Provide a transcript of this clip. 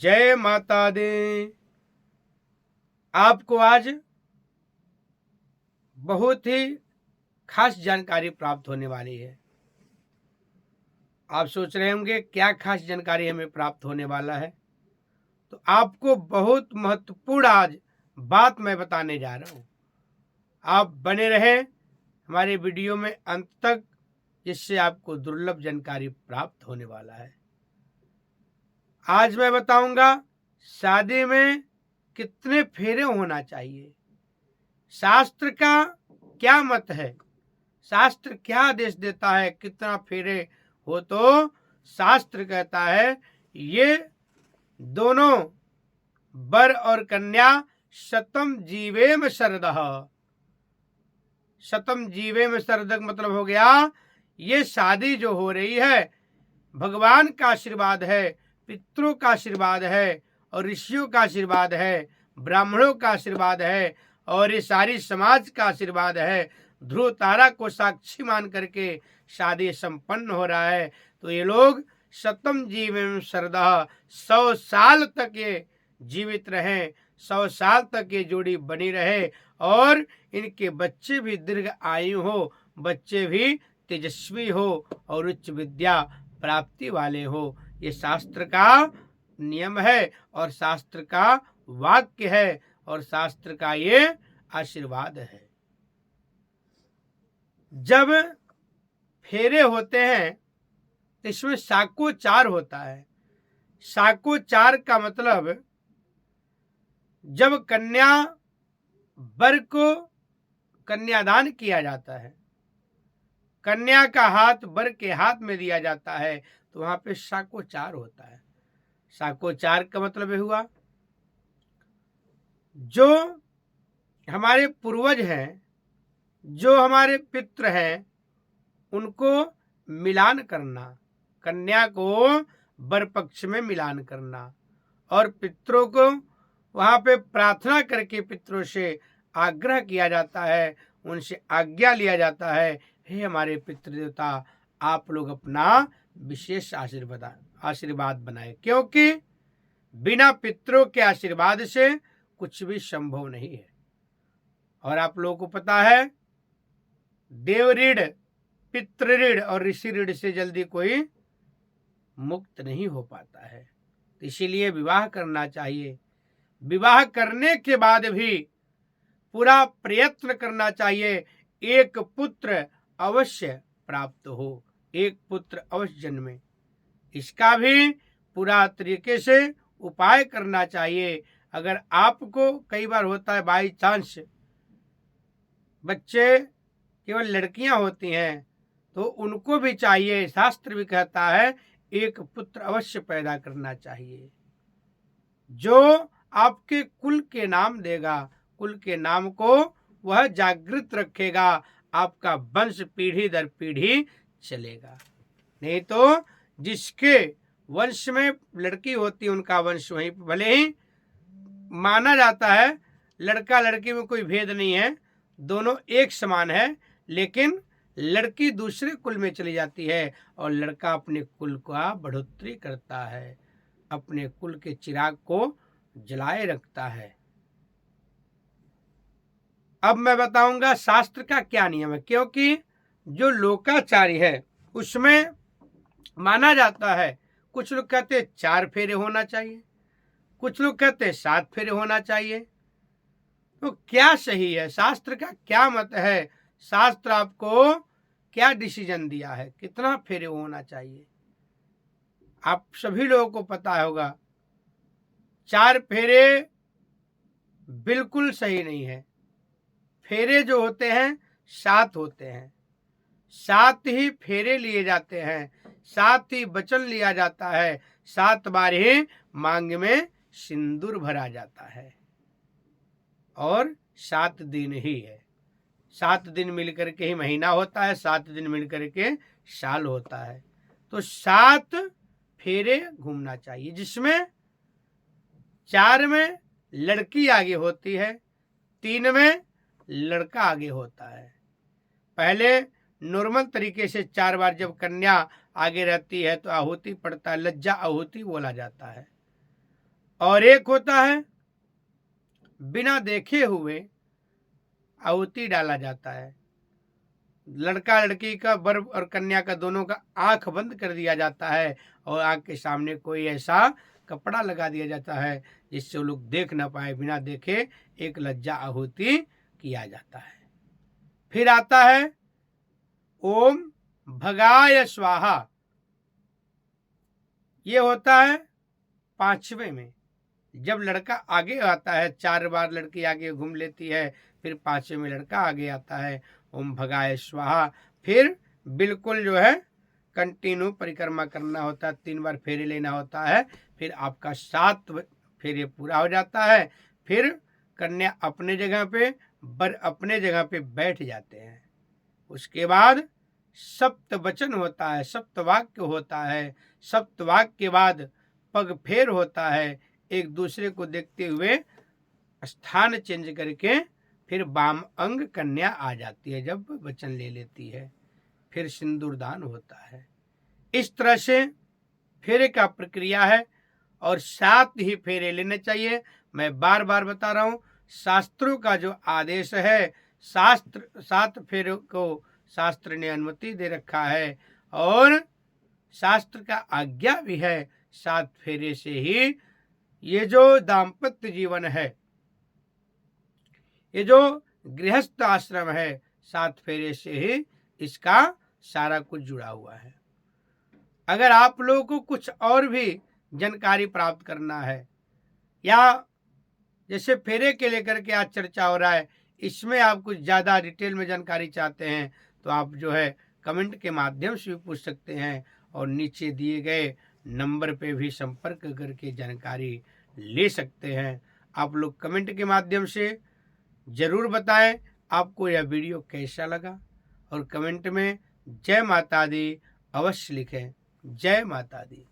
जय माता दी। आपको आज बहुत ही खास जानकारी प्राप्त होने वाली है। आप सोच रहे होंगे क्या खास जानकारी हमें प्राप्त होने वाला है। तो आपको बहुत महत्वपूर्ण आज बात मैं बताने जा रहा हूं। आप बने रहे हमारे वीडियो में अंत तक, जिससे आपको दुर्लभ जानकारी प्राप्त होने वाला है। आज मैं बताऊंगा शादी में कितने फेरे होना चाहिए, शास्त्र का क्या मत है, शास्त्र क्या आदेश देता है, कितना फेरे हो। तो शास्त्र कहता है ये दोनों वर और कन्या शतम जीवेम शरदः। शतम जीवेम शरदः मतलब हो गया ये शादी जो हो रही है भगवान का आशीर्वाद है, पितरों का आशीर्वाद है और ऋषियों का आशीर्वाद है, ब्राह्मणों का आशीर्वाद है और ये सारी समाज का आशीर्वाद है। ध्रुव तारा को साक्षी मान करके शादी संपन्न हो रहा है। तो ये लोग शतम जीवेम शरदः 100 साल तक ये जीवित रहें, 100 साल तक ये जोड़ी बनी रहे और इनके बच्चे भी दीर्घ आयु हो, बच्चे भी तेजस्वी हो और उच्च विद्या प्राप्ति वाले हो। ये शास्त्र का नियम है और शास्त्र का वाक्य है और शास्त्र का ये आशीर्वाद है। जब फेरे होते हैं तो इसमें साकोचार होता है। साकोचार का मतलब जब कन्या वर को कन्यादान किया जाता है, कन्या का हाथ वर के हाथ में दिया जाता है, तो वहां पे साकोचार होता है। साकोचार का मतलब हुआ जो हमारे पूर्वज हैं, जो हमारे पितृ हैं, उनको मिलान करना, कन्या को वर पक्ष में मिलान करना और पितरों को वहां पे प्रार्थना करके पितरों से आग्रह किया जाता है, उनसे आज्ञा लिया जाता है, हे हमारे पितृ देवता आप लोग अपना विशेष आशीर्वाद बनाए, क्योंकि बिना पितरों के आशीर्वाद से कुछ भी संभव नहीं है। और आप लोगों को पता है देव ऋण, पितृ ऋण और ऋषि ऋण से जल्दी कोई मुक्त नहीं हो पाता है। तो इसीलिए विवाह करना चाहिए। विवाह करने के बाद भी पूरा प्रयत्न करना चाहिए, एक पुत्र अवश्य प्राप्त हो, एक पुत्र अवश्य जन्मे। इसका भी पूरा तरीके से उपाय करना चाहिए। अगर आपको कई बार होता है बाई चांस बच्चे केवल लड़कियां होती हैं, तो उनको भी चाहिए, शास्त्र भी कहता है एक पुत्र अवश्य पैदा करना चाहिए जो आपके कुल के नाम देगा, कुल के नाम को वह जागृत रखेगा, आपका वंश पीढ़ी दर पीढ़ी चलेगा। नहीं तो जिसके वंश में लड़की होती है उनका वंश वहीं, भले ही माना जाता है लड़का लड़की में कोई भेद नहीं है, दोनों एक समान है, लेकिन लड़की दूसरे कुल में चली जाती है और लड़का अपने कुल का बढ़ोतरी करता है, अपने कुल के चिराग को जलाए रखता है। अब मैं बताऊंगा शास्त्र का क्या नियम है, क्योंकि जो लोकाचारी है उसमें माना जाता है, कुछ लोग कहते हैं 4 फेरे होना चाहिए, कुछ लोग कहते हैं 7 फेरे होना चाहिए। तो क्या सही है, शास्त्र का क्या मत है, शास्त्र आपको क्या डिसीजन दिया है, कितना फेरे होना चाहिए। आप सभी लोगों को पता होगा 4 फेरे बिल्कुल सही नहीं है। फेरे जो होते हैं 7 होते हैं, 7 ही फेरे लिए जाते हैं, 7 ही वचन लिया जाता है, 7 बार ही मांग में सिंदूर भरा जाता है और 7 दिन ही है। 7 दिन मिलकर के ही महीना होता है, 7 दिन मिलकर के साल होता है। तो 7 फेरे घूमना चाहिए, जिसमें 4 में लड़की आगे होती है, 3 में लड़का आगे होता है। पहले नॉर्मल तरीके से 4 बार जब कन्या आगे रहती है तो आहुति पड़ता है, लज्जा आहुति बोला जाता है। और एक होता है बिना देखे हुए आहुति डाला जाता है। लड़का लड़की का, वर और कन्या का, दोनों का आंख बंद कर दिया जाता है और आंख के सामने कोई ऐसा कपड़ा लगा दिया जाता है जिससे वो लोग देख ना पाए। बिना देखे एक लज्जा आहुति किया जाता है। फिर आता है ओम भगाय स्वाहा। ये होता है 5वें में। जब लड़का आगे आता है, 4 बार लड़की आगे घूम लेती है, फिर 5वें में लड़का आगे आता है, ओम भगाय स्वाहा। फिर बिल्कुल जो है कंटिन्यू परिक्रमा करना होता है, 3 बार फेरे लेना होता है। फिर आपका 7 फेरे पूरा हो जाता है। फिर कन्या अपने जगह पे, वर अपने जगह पे बैठ जाते हैं। उसके बाद सप्तवचन होता है, सप्तवाक्य होता है। सप्तवाक्य के बाद पग फेर होता है। एक दूसरे को देखते हुए स्थान चेंज करके फिर वाम अंग कन्या आ जाती है जब वचन ले लेती है। फिर सिंदूरदान होता है। इस तरह से फेरे का प्रक्रिया है और 7 ही फेरे लेने चाहिए। मैं बार बार बता रहा हूँ, शास्त्रों का जो आदेश है, शास्त्र 7 फेरों को शास्त्र ने अनुमति दे रखा है और शास्त्र का आज्ञा भी है। 7 फेरे से ही ये जो दाम्पत्य जीवन है, ये जो गृहस्थ आश्रम है, 7 फेरे से ही इसका सारा कुछ जुड़ा हुआ है। अगर आप लोगों को कुछ और भी जानकारी प्राप्त करना है या जैसे फेरे के लेकर के आज चर्चा हो रहा है, इसमें आप कुछ ज़्यादा डिटेल में जानकारी चाहते हैं तो आप जो है कमेंट के माध्यम से भी पूछ सकते हैं और नीचे दिए गए नंबर पे भी संपर्क करके जानकारी ले सकते हैं। आप लोग कमेंट के माध्यम से ज़रूर बताएं आपको यह वीडियो कैसा लगा और कमेंट में जय माता दी अवश्य लिखें। जय माता दी।